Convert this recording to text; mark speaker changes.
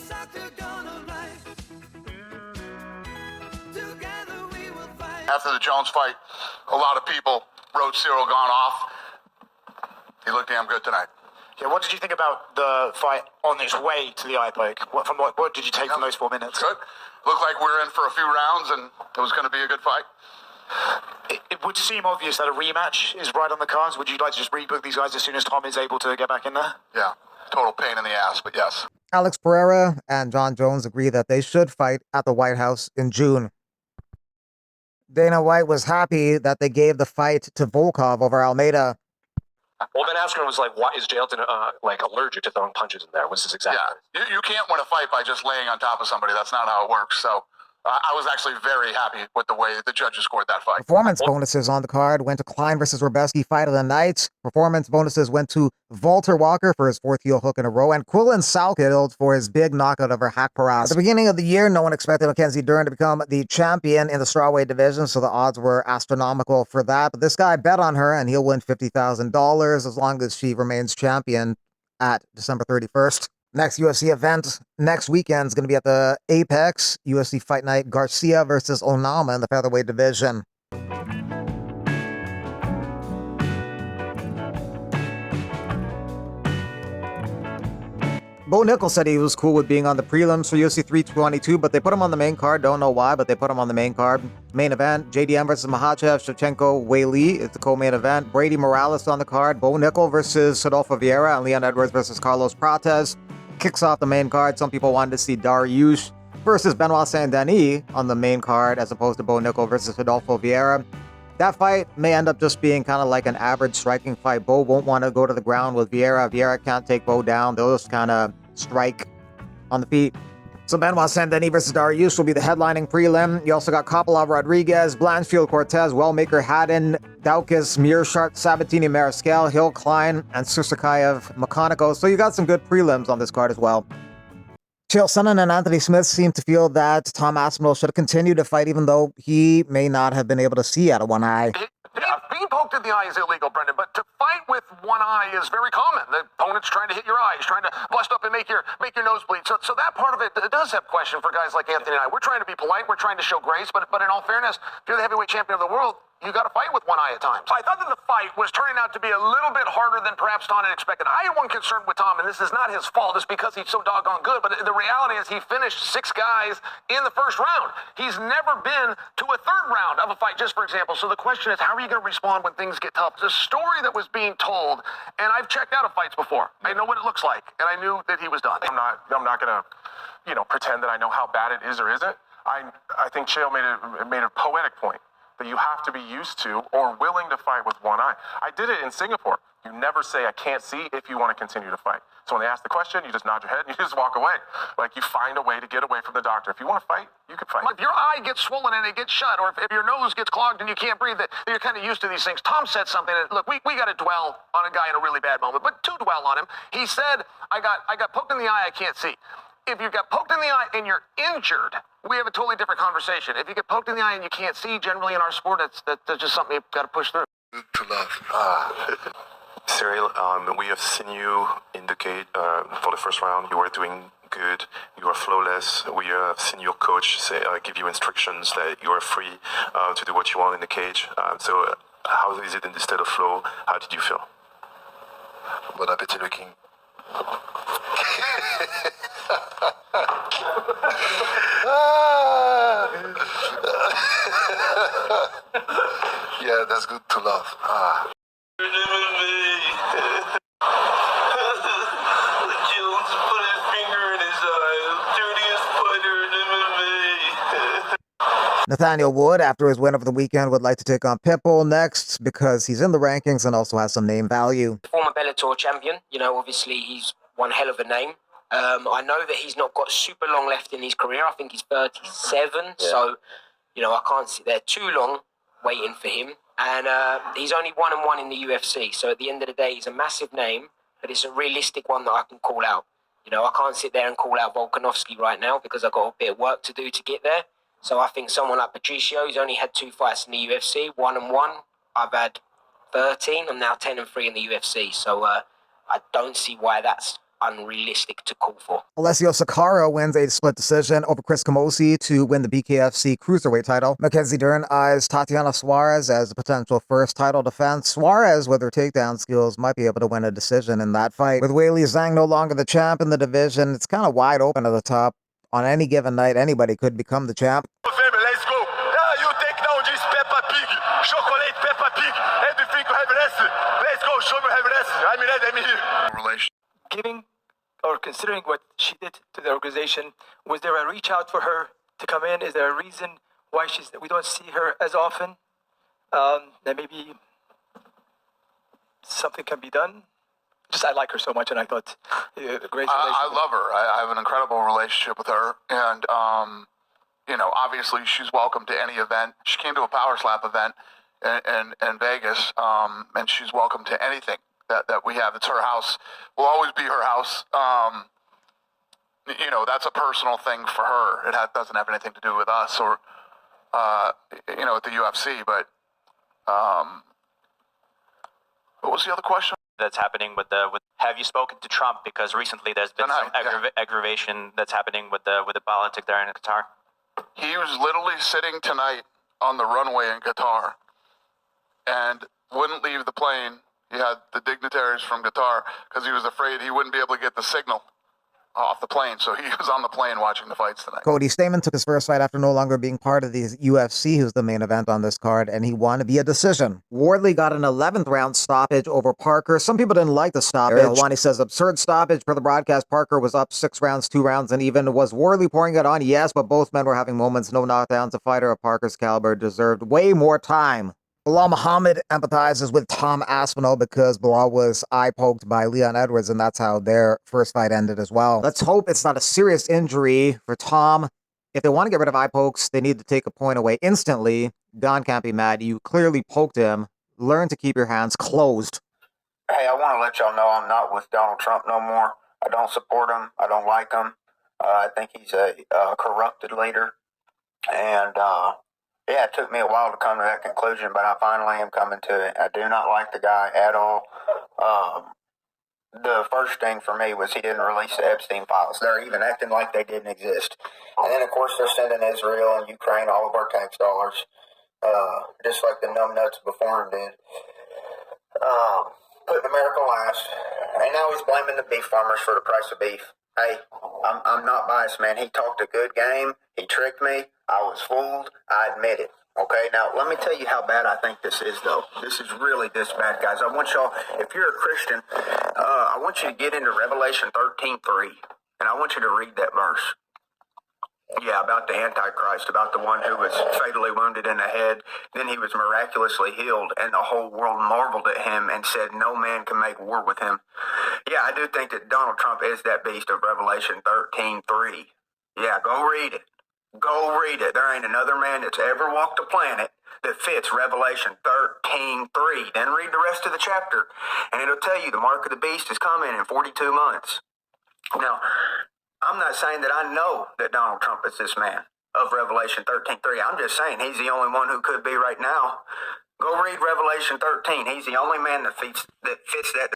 Speaker 1: After the Jones fight, a lot of people wrote Ciryl Gane off. He looked damn good tonight.
Speaker 2: Yeah, what did you think about the fight on its way to the eye break? What did you take from those 4 minutes?
Speaker 1: Good. Looked like we were in for a few rounds, and it was going to be a good fight.
Speaker 2: It would seem obvious that a rematch is right on the cards. Would you like to just rebook these guys as soon as Tom is able to get back in there?
Speaker 1: Yeah, total pain in the ass, but yes.
Speaker 3: Alex Pereira and John Jones agree that they should fight at the White House in June. Dana White was happy that they gave the fight to Volkov over Almeida.
Speaker 4: Well, Ben Askren was like, "Why is Jailton allergic to throwing punches in there?" Was his exact?
Speaker 1: Yeah, you can't win a fight by just laying on top of somebody. That's not how it works. So I was actually very happy with the way the judges scored that fight.
Speaker 3: Performance bonuses on the card went to Klein versus Robeski, fight of the night. Performance bonuses went to Walter Walker for his 4th heel hook in a row, and Quillen Salkeld for his big knockout over Haqparast. At the beginning of the year, no one expected Mackenzie Dern to become the champion in the strawweight division, so the odds were astronomical for that. But this guy bet on her, and he'll win $50,000 as long as she remains champion at December 31st. Next UFC event next weekend is going to be at the Apex UFC Fight Night. Garcia versus Onama in the featherweight division. Bo Nickal said he was cool with being on the prelims for UFC 322, but they put him on the main card. Don't know why, but they put him on the main card. Main event, JDM versus Makhachev, Shevchenko, Weili is the co-main event. Brady Morales on the card. Bo Nickal versus Rodolfo Vieira, and Leon Edwards versus Carlos Prates. Kicks off the main card. Some people wanted to see Dariush versus Benoit Saint-Denis on the main card as opposed to Bo Nickal versus Rodolfo Vieira. That fight may end up just being kind of like an average striking fight. Bo won't want to go to the ground with Vieira. Vieira can't take Bo down. They'll just kind of strike on the feet. So Benoit Saint-Denis versus Dariush will be the headlining prelim. You also got Kopilov Rodriguez, Blanchfield Cortez, Wellmaker Haddon, Daukas, Mearshart, Sabatini Mariscal, Hill Klein, and Susakayev Makhaniko. So you got some good prelims on this card as well. Chael Sonnen and Anthony Smith seem to feel that Tom Aspinall should have continued to fight even though he may not have been able to see out of one eye.
Speaker 4: Being poked in the eye is illegal, Brendan, but to fight with one eye is very common. The opponent's trying to hit your eye. He's trying to bust up and make your nose bleed. So that part of it does have question for guys like Anthony and I. We're trying to be polite. We're trying to show grace. But in all fairness, if you're the heavyweight champion of the world, you got to fight with one eye at times. I thought that the fight was turning out to be a little bit harder than perhaps Tom had expected. I had one concern with Tom, and this is not his fault. It's because he's so doggone good. But the reality is he finished 6 guys in the first round. He's never been to a 3rd round of a fight, just for example. So the question is, how are you going to respond when things get tough? The story that was being told, and I've checked out of fights before. I know what it looks like, and I knew that he was done.
Speaker 5: I'm not going to, pretend that I know how bad it is or isn't. I think Chael made a poetic point that you have to be used to or willing to fight with one eye. I did it in Singapore. You never say, I can't see if you want to continue to fight. So when they ask the question, you just nod your head and you just walk away. Like you find a way to get away from the doctor. If you want to fight, you can fight.
Speaker 4: If your eye gets swollen and it gets shut, or if your nose gets clogged and you can't breathe, that you're kind of used to these things. Tom said something that, look, we got to dwell on a guy in a really bad moment, but to dwell on him, he said, I got poked in the eye, I can't see. If you got poked in the eye and you're injured, we have a totally different conversation. If you get poked in the eye and you can't see, generally in our sport, that's just something you've got to push through.
Speaker 1: To love.
Speaker 6: Ciryl, we have seen you in the cage for the first round. You were doing good. You were flawless. We have seen your coach give you instructions that you are free to do what you want in the cage. So how is it in this state of flow? How did you feel?
Speaker 1: Bon appétit, le king. Yeah, that's good to love.
Speaker 3: Nathaniel Wood, after his win over the weekend, would like to take on Pitbull next because he's in the rankings and also has some name value.
Speaker 7: Former Bellator champion, obviously he's one hell of a name. I know that he's not got super long left in his career. I think he's 37, so, I can't sit there too long waiting for him. And he's only 1-1 in the UFC, so at the end of the day, he's a massive name, but it's a realistic one that I can call out. I can't sit there and call out Volkanovski right now because I've got a bit of work to do to get there. So I think someone like Patricio, he's only had 2 fights in the UFC, 1-1. I've had 13. I'm now 10-3 in the UFC. So I don't see why that's unrealistic to call for.
Speaker 3: Alessio Sakara wins a split decision over Chris Camosi to win the BKFC Cruiserweight title. Mackenzie Dern eyes Tatiana Suarez as a potential first title defense. Suarez, with her takedown skills, might be able to win a decision in that fight. With Weili Zhang no longer the champ in the division, it's kind of wide open at the top. On any given night, anybody could become the champ.
Speaker 8: Let's go. You take down this Peppa Pig, chocolate Peppa Pig, and you think you have less. Let's go, show me have less. I'm ready, I'm here.
Speaker 1: Relation.
Speaker 9: Giving or considering what she did to the organization, was there a reach out for her to come in? Is there a reason why we don't see her as often? That maybe something can be done. Just I like her so much, and I thought a great.
Speaker 1: I love her. I have an incredible relationship with her, and you know, obviously she's welcome to any event. She came to a Power Slap event in Vegas, and she's welcome to anything that we have. It's her house. Will always be her house. You know, that's a personal thing for her. It doesn't have anything to do with us or you know, at the UFC. But what was the other question?
Speaker 10: That's happening with have you spoken to Trump, because recently there's been some aggravation that's happening with the politic there in Qatar?
Speaker 1: He was literally sitting tonight on the runway in Qatar and wouldn't leave the plane. He had the dignitaries from Qatar because he was afraid he wouldn't be able to get the signal off the plane. So he was on the plane watching the fights tonight.
Speaker 3: Cody Stamann took his first fight after no longer being part of the UFC, who's the main event on this card, and he won via decision. Wardley got an 11th round stoppage over Parker. Some people didn't like the stoppage. Wani says, absurd stoppage for the broadcast. Parker was up 6 rounds, 2 rounds, and even. Was Wardley pouring it on? Yes, but both men were having moments. No knockdowns. A fighter of Parker's caliber deserved way more time. Bilal Muhammad empathizes with Tom Aspinall because Bilal was eye-poked by Leon Edwards, and that's how their first fight ended as well. Let's hope it's not a serious injury for Tom. If they want to get rid of eye pokes, they need to take a point away instantly. Don can't be mad. You clearly poked him. Learn to keep your hands closed.
Speaker 11: Hey, I want to let y'all know I'm not with Donald Trump no more. I don't support him. I don't like him. I think he's a corrupted leader. And, yeah, it took me a while to come to that conclusion, but I finally am coming to it. I do not like the guy at all. The first thing for me was he didn't release the Epstein files. They're even acting like they didn't exist. And then, of course, they're sending Israel and Ukraine all of our tax dollars, just like the numbnuts before him did. Putting America last. And now he's blaming the beef farmers for the price of beef. Hey, I'm not biased, man. He talked a good game. He tricked me. I was fooled. I admit it. Okay, now let me tell you how bad I think this is, though. This is really this bad, guys. I want y'all, if you're a Christian, I want you to get into Revelation 13:3, and I want you to read that verse. Yeah, about the Antichrist, about the one who was fatally wounded in the head. Then he was miraculously healed, and the whole world marveled at him and said, no man can make war with him. Yeah, I do think that Donald Trump is that beast of Revelation 13:3. Yeah, go read it. Go read it. There ain't another man that's ever walked the planet that fits Revelation 13:3. Then read the rest of the chapter, and it'll tell you the mark of the beast is coming in 42 months. Now, I'm not saying that I know that Donald Trump is this man of Revelation 13:3. I'm just saying he's the only one who could be right now. Go read Revelation 13. He's the only man that fits that